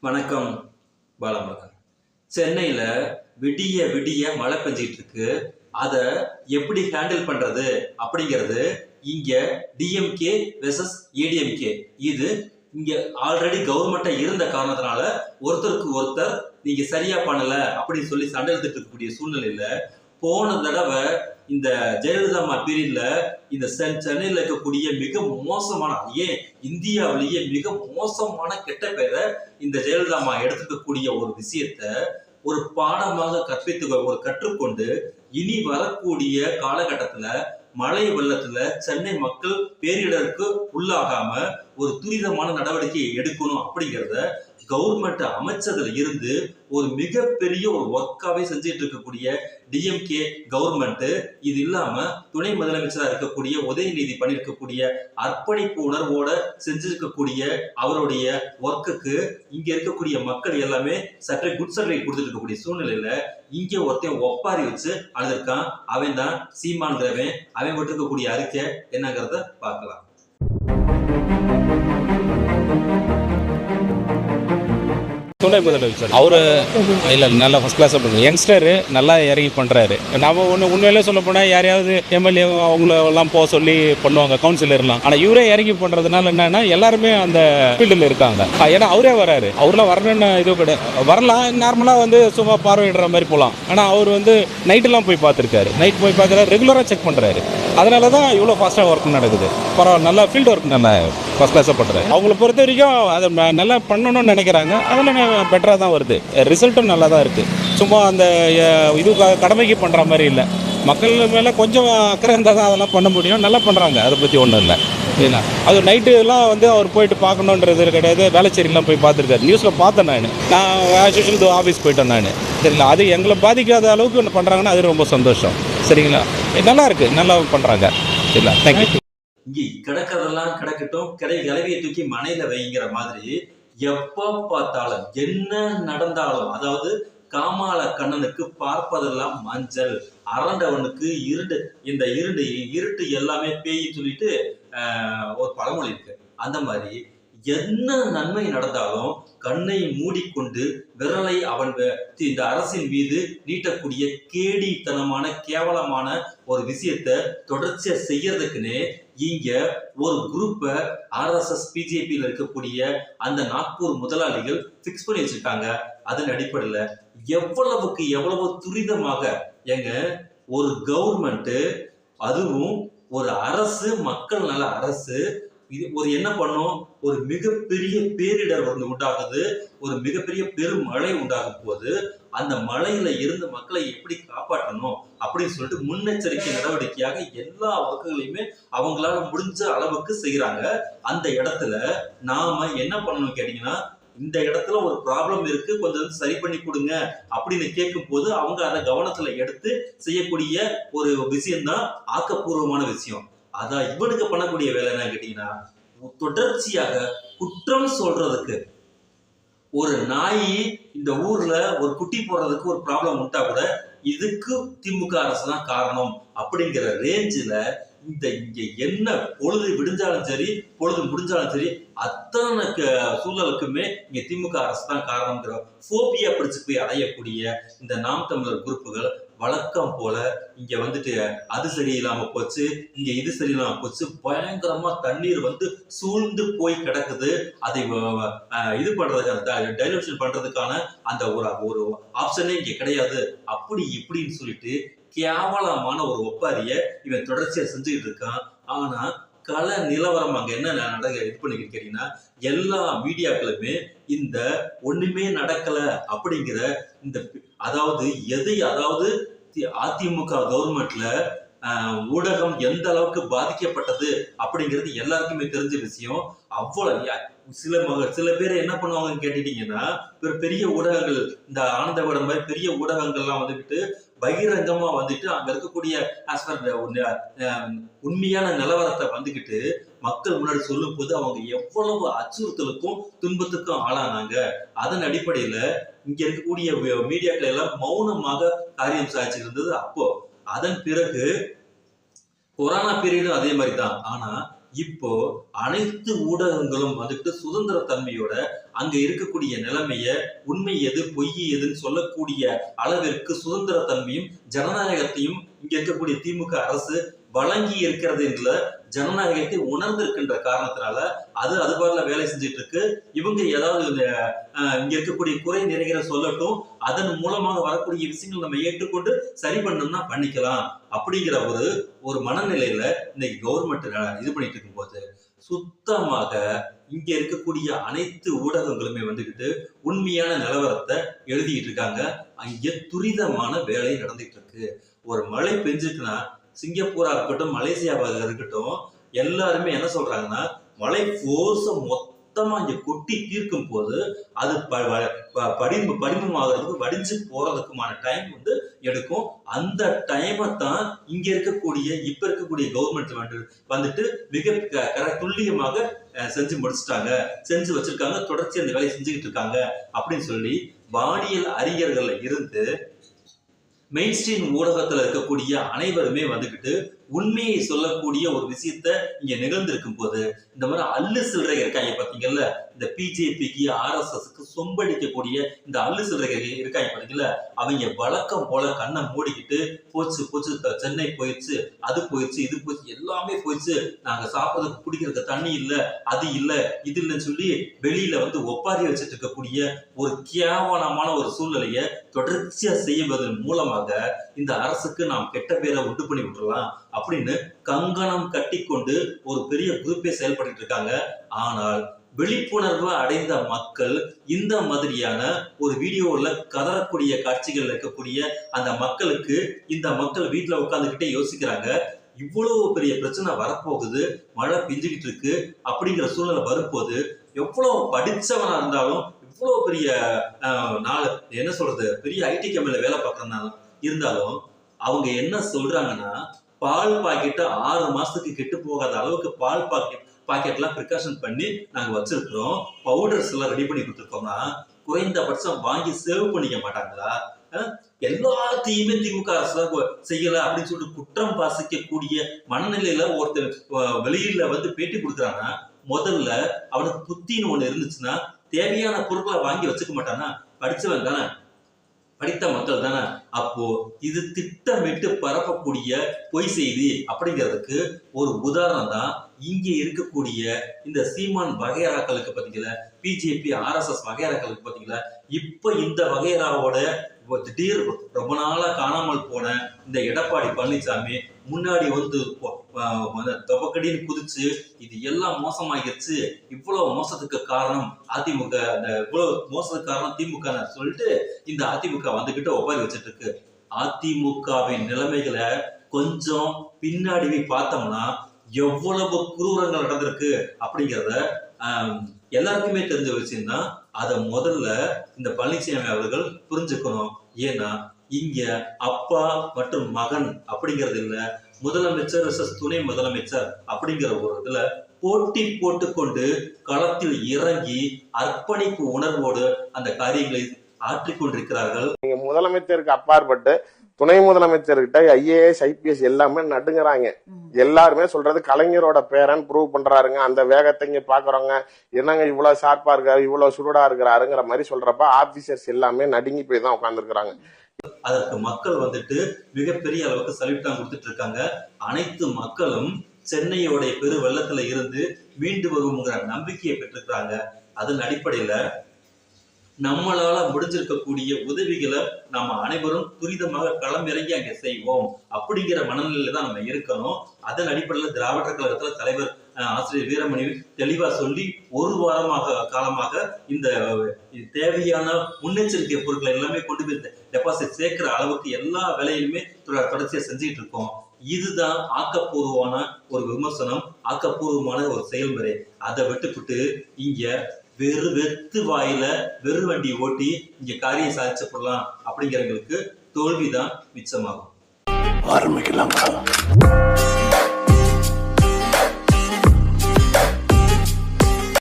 வணக்கம் பாலமுருகன். சென்னையில விடிய விடிய மழை பெஞ்சிட்டு இருக்கு. அதை எப்படி ஹேண்டில் பண்றது அப்படிங்கிறது இங்க டிஎம்கே வெர்சஸ் ஏடிஎம்கே. இது இங்க ஆல்ரெடி கவர்மெண்டா இருந்த காரணத்தினால ஒருத்தருக்கு ஒருத்தர் நீங்க சரியா பண்ணல அப்படின்னு சொல்லி சண்டை எடுத்துட்டு இருக்கக்கூடிய சூழ்நிலையில போன தடவை இந்த ஜெயலலிதா பீரியட்ல இந்த சென்னையில இருக்கக்கூடிய மிக மோசமான இந்தியாவிலேயே மிக மோசமான கெட்ட பெயரை இந்த ஜெயலலிதா எடுத்துக்கக்கூடிய ஒரு விஷயத்த ஒரு பாடமாக கற்றுக்கொண்டு இனி வரக்கூடிய காலகட்டத்துல மழை வெள்ளத்துல சென்னை மக்கள் பேரிடருக்கு உள்ளாகாம ஒரு துரிதமான நடவடிக்கை எடுக்கணும் அப்படிங்கிறத கவர்மெண்ட் அமைச்சதுல இருந்து ஒரு மிகப்பெரிய ஒரு ஒர்க்காவே செஞ்சுட்டு இருக்கக்கூடிய டிஎம்கே கவர்மெண்ட், இது இல்லாம துணை முதலமைச்சராக இருக்கக்கூடிய உதயநிதி பண்ணிருக்கக்கூடிய அர்ப்பணிப்பு உணர்வோட செஞ்சிருக்கக்கூடிய அவருடைய ஒர்க்குக்கு இங்க இருக்கக்கூடிய மக்கள் எல்லாமே சற்றே குட் சர்டிஃபிகேட் கொடுத்துட்டு இருக்கக்கூடிய சூழ்நிலையில இங்க ஒருத்தன் ஒப்பாரி வச்சு அழுதுருக்கான். அவன் தான் சீமான்கிறவன். அவன் விட்டுருக்கக்கூடிய அறிக்கை என்னங்கிறத பார்க்கலாம். துணை முதலமைச்சர் அவரு இல்லை நல்லா ஃபர்ஸ்ட் கிளாஸாக பண்ணுங்க. யங்ஸ்டரு நல்லா இறங்கி பண்ணுறாரு. நம்ம உண்மையிலே சொல்ல போனால் யாரையாவது எம்எல்ஏ அவங்களெல்லாம் போக சொல்லி பண்ணுவாங்க கவுன்சிலர்லாம். ஆனால் இவரே இறங்கி பண்ணுறதுனால என்னன்னா எல்லாருமே அந்த ஃபீல்டில் இருக்காங்க. ஏன்னா அவரே வராரு. அவர்லாம் வரணுன்னு இது கிடையாது. வரலாம், நார்மலாக சும்மா பார்வையிடுற மாதிரி போகலாம். ஆனால் அவர் நைட்டெல்லாம் போய் பார்த்துருக்காரு. நைட் போய் பார்க்குறாரு, ரெகுலராக செக் பண்ணுறாரு. அதனால தான் இவ்வளோ ஃபாஸ்ட்டாக ஒர்க் நடக்குது. பரவாயில்ல, நல்லா ஃபீல்டு ஒர்க் நல்லா ஃபர்ஸ்ட் கிளாஸாக பண்ணுறாரு. அவங்கள பொறுத்த வரைக்கும் அதை நல்லா பண்ணணும்னு நினைக்கிறாங்க. அதெல்லாம் பெட்டராக தான் வருது. ரிசல்ட்டும் நல்லா தான் இருக்குது. சும்மா அந்த இது கடமைக்கு பண்ணுற மாதிரி இல்லை. மக்கள் மேலே கொஞ்சம் அக்கறை இருந்தால் தான் அதெல்லாம் பண்ண முடியும். நல்லா பண்ணுறாங்க, அதை பற்றி ஒன்றும் இல்லை. ஏன்னா அது நைட்டுலாம் அவர் போயிட்டு பார்க்கணுன்றது கிடையாது. வேலைச்சேரிலாம் போய் பார்த்துருக்காரு. நியூஸில் பார்த்தேன். நான் ஆஸ் ஆஃபீஸ் போயிட்டேன் நான். சரிங்களா, அது எங்களை பாதிக்காத அளவுக்கு ஒன்று பண்ணுறாங்கன்னா அது ரொம்ப சந்தோஷம். சரிங்களா, நல்லா இருக்குது, நல்லா பண்ணுறாங்க. சரிங்களா, தேங்க்யூ. இங்கே கிடக்கிறதெல்லாம் கிடக்கட்டும், கிளவியை தூக்கி மனையில வைங்கிற மாதிரி எப்ப பார்த்தாலும் என்ன நடந்தாலும், அதாவது காமால கண்ணனுக்கு பார்ப்பதெல்லாம் மஞ்சள், அரண்டவனுக்கு இருண்டு, இந்த இருட்டு எல்லாமே பேய் சொல்லிட்டு ஒரு பழமொழி இருக்கு. அந்த மாதிரி என்ன நன்மை நடந்தாலும் கண்ணை மூடிக்கொண்டு விரலை அவன் இந்த அரசின் மீது நீட்டக்கூடிய கேடித்தனமான கேவலமான ஒரு விஷயத்த தொடர்ச்சியா செய்யறதுக்குன்னே இங்க ஒரு குரூப்பை ஆர்எஸ்எஸ் பிஜேபியில இருக்கக்கூடிய அந்த நாக்பூர் முதலாளிகள் பிக்ஸ் பண்ணி வச்சிருக்காங்க. அதன் அடிப்படையில எவ்வளவுக்கு எவ்வளவு துரிதமாக ஒரு கவர்மெண்ட், அதுவும் ஒரு அரசு, மக்கள் நல அரசு, இது ஒரு என்ன பண்ணும், ஒரு மிகப்பெரிய பேரிடர் உண்டாகுது, ஒரு மிகப்பெரிய பெருமழை உண்டாகும் போது அந்த மழையில இருந்து மக்களை எப்படி காப்பாற்றணும் அப்படின்னு சொல்லிட்டு முன்னெச்சரிக்கை நடவடிக்கையாக எல்லா வகைகளையுமே அவங்களால முடிஞ்ச அளவுக்கு செய்யறாங்க. அந்த இடத்துல நாம என்ன பண்ணணும் கேட்டீங்கன்னா, இந்த இடத்துல ஒரு ப்ராப்ளம் இருக்கு, கொஞ்சம் சரி பண்ணி கொடுங்க அப்படின்னு கேட்கும் போது அவங்க அதை கவனத்துல எடுத்து செய்யக்கூடிய ஒரு விஷயம்தான் ஆக்கப்பூர்வமான விஷயம். அதான் இவனுக்கு பண்ணக்கூடிய வேலை என்ன கேட்டீங்கன்னா, தொடர்ச்சியாக குற்றம் சொல்றதுக்கு. ஒரு நாய் இந்த ஊர்ல ஒரு குட்டி போடுறதுக்கு ஒரு ப்ராப்ளம் உண்டா கூட இதுக்கு திமுக அரசு தான் காரணம் அப்படிங்கிற ரேஞ்சில இங்க என்ன பொழுது விடிஞ்சாலும் சரி, பொழுது முடிஞ்சாலும் சரி, அத்தனை சூழலுக்குமே இங்க திமுக அரசு தான் காரணம்ங்கிற போபியா பிடிச்சு போய் அடையக்கூடிய இந்த நாம் தமிழர் குரூப்புகள் வழக்கம் போல இங்க அது சரியில்லாம போச்சு, இங்க இது சரியில்லாம போச்சு, பயங்கரமா தண்ணீர் சூழ்ந்து போய் கிடக்குது. அதை இது பண்றதுக்கான டைலூஷன் பண்றதுக்கான அந்த ஒரு ஆப்ஷனே இங்க கிடையாது. அப்படி இப்படின்னு சொல்லிட்டு கேவலமான ஒரு ஒப்பாரிய இவன் தொடர்ச்சியா செஞ்சுக்கிட்டு இருக்கான். ஆனா கள நிலவரம் அங்க என்ன இது பண்ணிக்கிட்டு கேட்டீங்கன்னா, எல்லா மீடியாக்களுமே இந்த ஒண்ணுமே நடக்கல அப்படிங்கிற இந்த அதாவது அதிமுக கவர்மெண்ட்ல ஊடகம் எந்த அளவுக்கு பாதிக்கப்பட்டது அப்படிங்கிறது எல்லாருக்குமே தெரிஞ்ச விஷயம். அவ்வளவு சில பேர் என்ன பண்ணுவாங்கன்னு கேட்டுட்டீங்கன்னா, பெரிய ஊடகங்கள், இந்த ஆனந்த விடம் மாதிரி பெரிய ஊடகங்கள்லாம் பகிரங்கமா அங்க இருக்கக்கூடிய உண்மையான நிலவரத்தை மக்கள் முன்னாடி சொல்லும் போது அவங்க எவ்வளவு அச்சுறுத்தலுக்கும் துன்பத்துக்கும் ஆளானாங்க. அதன் அடிப்படையில இங்க இருக்கக்கூடிய மீடியாக்கள் எல்லாம் மௌனமாக காரியம் சாதிச்சு இருந்தது. அப்போ அதன் பிறகு கொரோனா பீரியடும் அதே மாதிரி தான். ஆனா இப்போ அனைத்து ஊடகங்களும் வந்துட்டு சுதந்திர தன்மையோட அங்க இருக்கக்கூடிய நிலைமைய உண்மை எது பொய் எதுன்னு சொல்லக்கூடிய அளவிற்கு சுதந்திர தன்மையும் ஜனநாயகத்தையும் இங்க இருக்கக்கூடிய திமுக அரசு வழங்கி இருக்கிறது என்ற ஜனநாயகத்தை உணர்ந்திருக்கின்ற காரணத்தினால அது பாடல வேலை செஞ்சுட்டு இருக்கு. இவங்க ஏதாவது இங்க இருக்கக்கூடிய குறை நிறைகிற சொல்லட்டும், அதன் மூலமாக வரக்கூடிய விஷயங்கள் நம்ம ஏற்றுக்கொண்டு சரி பண்ணணும்னா பண்ணிக்கலாம் அப்படிங்கிற ஒரு மனநிலையில இன்னைக்கு கவர்மெண்ட் இது பண்ணிட்டு இருக்கும் போது சுத்தமாக இங்க இருக்கக்கூடிய அனைத்து ஊடகங்களுமே வந்துகிட்டு உண்மையான நிலவரத்தை எழுதிட்டு இருக்காங்க. அங்கே துரிதமான வேலை நடந்துட்டு இருக்கு. ஒரு மழை பெஞ்சுக்குன்னா சிங்கப்பூரா இருக்கட்டும், மலேசியாவாக இருக்கட்டும், எல்லாருமே என்ன சொல்றாங்கன்னா மழை போர்ஸ மொத்தமா இங்க கொட்டி தீர்க்கும் போது அது படிமமாகிறதுக்கு வடிஞ்சு போறதுக்குமான டைம் எடுக்கும். அந்த டைமை தான் இங்க இருக்கக்கூடிய இப்ப இருக்கக்கூடிய கவர்மெண்ட் வந்துட்டு மிக துல்லியமாக செஞ்சு முடிச்சுட்டாங்க, செஞ்சு வச்சிருக்காங்க, தொடர்ச்சி அந்த வேலையை செஞ்சுக்கிட்டு இருக்காங்க அப்படின்னு சொல்லி வானியல் அறிஞர்கள் இருந்து மெயின் ஸ்ட்ரீம் ஊடகத்துல இருக்கக்கூடிய அனைவருமே வந்துகிட்டு உண்மையை சொல்லக்கூடிய ஒரு விஷயத்த இங்க நிகழ்ந்திருக்கும் போது இந்த மாதிரி அல்லு சில்லறை இருக்காங்க பாத்தீங்கல்ல, இந்த பிஜேபிக்கு RSSக்கு சொம்படிக்கக்கூடிய இந்த அல்லு சில்லறை இருக்காங்க பாத்தீங்கல்ல, அவங்க வழக்கம் போல கண்ணை மூடிக்கிட்டு போச்சு சென்னை போயிடுச்சு, அது போயிடுச்சு, இது போயிடுச்சு, எல்லாமே போயிடுச்சு, நாங்க சாப்பிட்றதுக்கு குடிக்கிறதுக்கு தண்ணி இல்ல, அது இல்ல, இது இல்லைன்னு சொல்லி வெளியில ஒப்பாரி வச்சுட்டு இருக்கக்கூடிய ஒரு கேவலமான ஒரு சூழ்நிலையை தொடர்ச்சியா செய்வதன் மூலமாக இந்த அரசுக்கு நாம் கெட்ட பேரை உண்டு பண்ணி விட்டுறலாம் அப்படின்னு கங்கணம் கட்டி கொண்டு ஒரு பெரிய குரூப்பே செயல்பட்டு இருக்காங்க. ஆனால் விழிப்புணர்வு அடைந்த மக்கள் இந்த மாதிரியான ஒரு வீடியோல கதறக்கூடிய காட்சிகள் இருக்கக்கூடிய அந்த மக்களுக்கு இந்த மக்கள் வீட்டுல உட்கார்ந்துகிட்டே யோசிக்கிறாங்க, இவ்வளவு பெரிய பிரச்சனை வரப்போகுது, மழை பெஞ்சுக்கிட்டு இருக்கு அப்படிங்கிற சூழ்நிலை வரும்போது எவ்வளவு படிச்சவனா இருந்தாலும் இவ்வளவு பெரிய என்ன சொல்றது பெரிய ஐடி கம்பெனில வேலை பார்க்கறதுனால இருந்தாலும் அவங்க என்ன சொல்றாங்கன்னா பால் பாக்கெட்டை 6 மாசத்துக்கு கெட்டு போகாத அளவுக்கு பால் பாக்கெட்லாம் ப்ரிகாஷன் பண்ணி நாங்க வச்சிருக்கிறோம், பவுடர்ஸ் எல்லாம் ரெடி பண்ணி கொடுத்துருக்கோம்னா குறைந்தபட்சம் வாங்கி சேவ் பண்ணிக்க மாட்டாங்களா? எல்லாத்தையுமே திமுக அரசு செய்யல அப்படின்னு சொல்லிட்டு குற்றம் பாசிக்கக்கூடிய மனநிலையில ஒருத்தர் வெளியில பேட்டி கொடுக்குறாங்கன்னா முதல்ல அவனுக்கு புத்தின்னு ஒண்ணு இருந்துச்சுன்னா தேவையான பொருட்களை வாங்கி வச்சுக்க மாட்டானா? படிச்சவன் தானே, படித்த மக்கள் தானே. அப்போ இது திட்டமிட்டு பரப்பக்கூடிய பொய் செய்தி அப்படிங்கிறதுக்கு ஒரு உதாரணம் தான் இங்க இருக்கக்கூடிய இந்த சீமான் வகையறாக்களுக்கு பாத்தீங்களா, பிஜேபி RSS வகையறாக்களுக்கு பாத்தீங்களா, இப்ப இந்த வகையறாவோட திடீர் ரொம்ப நாளா காணாமல் போன இந்த எடப்பாடி பழனிசாமி முன்னாடி தொப்பக்கடின்னு குதிச்சு இது எல்லாம் மோசமாகிருச்சு, இவ்வளவு மோசத்துக்கு காரணம் அதிமுக, இவ்வளவு மோசத்துக்கு காரணம் திமுக சொல்லிட்டு இந்த அதிமுக வந்துகிட்டு ஒப்பாரி வச்சுட்டு இருக்கு. அதிமுகவின் நிலைமைகளை கொஞ்சம் பின்னாடி பார்த்தோம்னா எவ்வளவு குரூரங்கள் நடந்திருக்கு அப்படிங்கிறத எல்லாருக்குமே தெரிஞ்ச விஷயம் தான். அதை முதல்ல இந்த பழனிசாமி அவர்கள் புரிஞ்சுக்கணும். ஏன்னா இங்க அப்பா மற்றும் மகன் அப்படிங்கிறது இல்ல, முதலமைச்சர் துணை முதலமைச்சர் அப்படிங்கிற ஒரு இதுல போட்டி போட்டுக்கொண்டு களத்தில் இறங்கி அர்ப்பணிப்பு உணர்வோடு அந்த காரியங்களை ஆற்றிக்கொண்டிருக்கிறார்கள். நீங்க முதலமைச்சருக்கு அப்பாற்பட்டு துணை முதலமைச்சர்கிட்ட IAS IPS எல்லாமே நடுங்குறாங்க. எல்லாருமே சொல்றது கலைஞரோட பேரன் ப்ரூவ் பண்றாருங்க, அந்த வேகத்தை இங்க பாக்குறவங்க என்னங்க இவ்வளவு ஷார்ப்பா இருக்காரு, இவ்வளவு சுருடா இருக்கிறாருங்கிற மாதிரி சொல்றப்ப ஆபீசர்ஸ் எல்லாமே நடுங்கி போய் தான் உட்கார்ந்துருக்காங்க. அதற்கு மக்கள் மிகப்பெரிய அளவுக்கு சல்யூட் கொடுத்துட்டு இருக்காங்க. அனைத்து மக்களும் சென்னையோட பெரு வெள்ளத்துல இருந்து மீண்டு வருங்கிற நம்பிக்கையை பெற்றிருக்கிறாங்க. அதன் அடிப்படையில நம்மளால முடிஞ்சிருக்கக்கூடிய உதவிகளை நாம அனைவரும் துரிதமாக களம் இறங்கி அங்க செய்வோம் அப்படிங்கிற மனநிலையில தான் நம்ம இருக்கணும். அதன் அடிப்படையில் திராவிடர் கழகத்துல தலைவர் ஆசிரியர் வீரமணி தெளிவா சொல்லி ஒரு காலமாக இந்த தேவையான முன்னெச்சரிக்கை பொருட்களை எல்லாமே கொண்டு போய் டெபாசிட் சேர்க்கிற அளவுக்கு எல்லா வேலையுமே தொடர்ச்சியா செஞ்சுட்டு இருக்கோம். இதுதான் ஆக்கப்பூர்வமான ஒரு விமர்சனம், ஆக்கப்பூர்வமான ஒரு செயல்முறை. அதை விட்டுவிட்டு இங்க வெத்து வாயில வெறு வண்டி ஓட்டி இங்க காரியம் சாதிச்சப்படலாம் அப்படிங்கிறவங்களுக்கு தோல்விதான் மிச்சமாகும். ஆரம்பிக்கலாம்.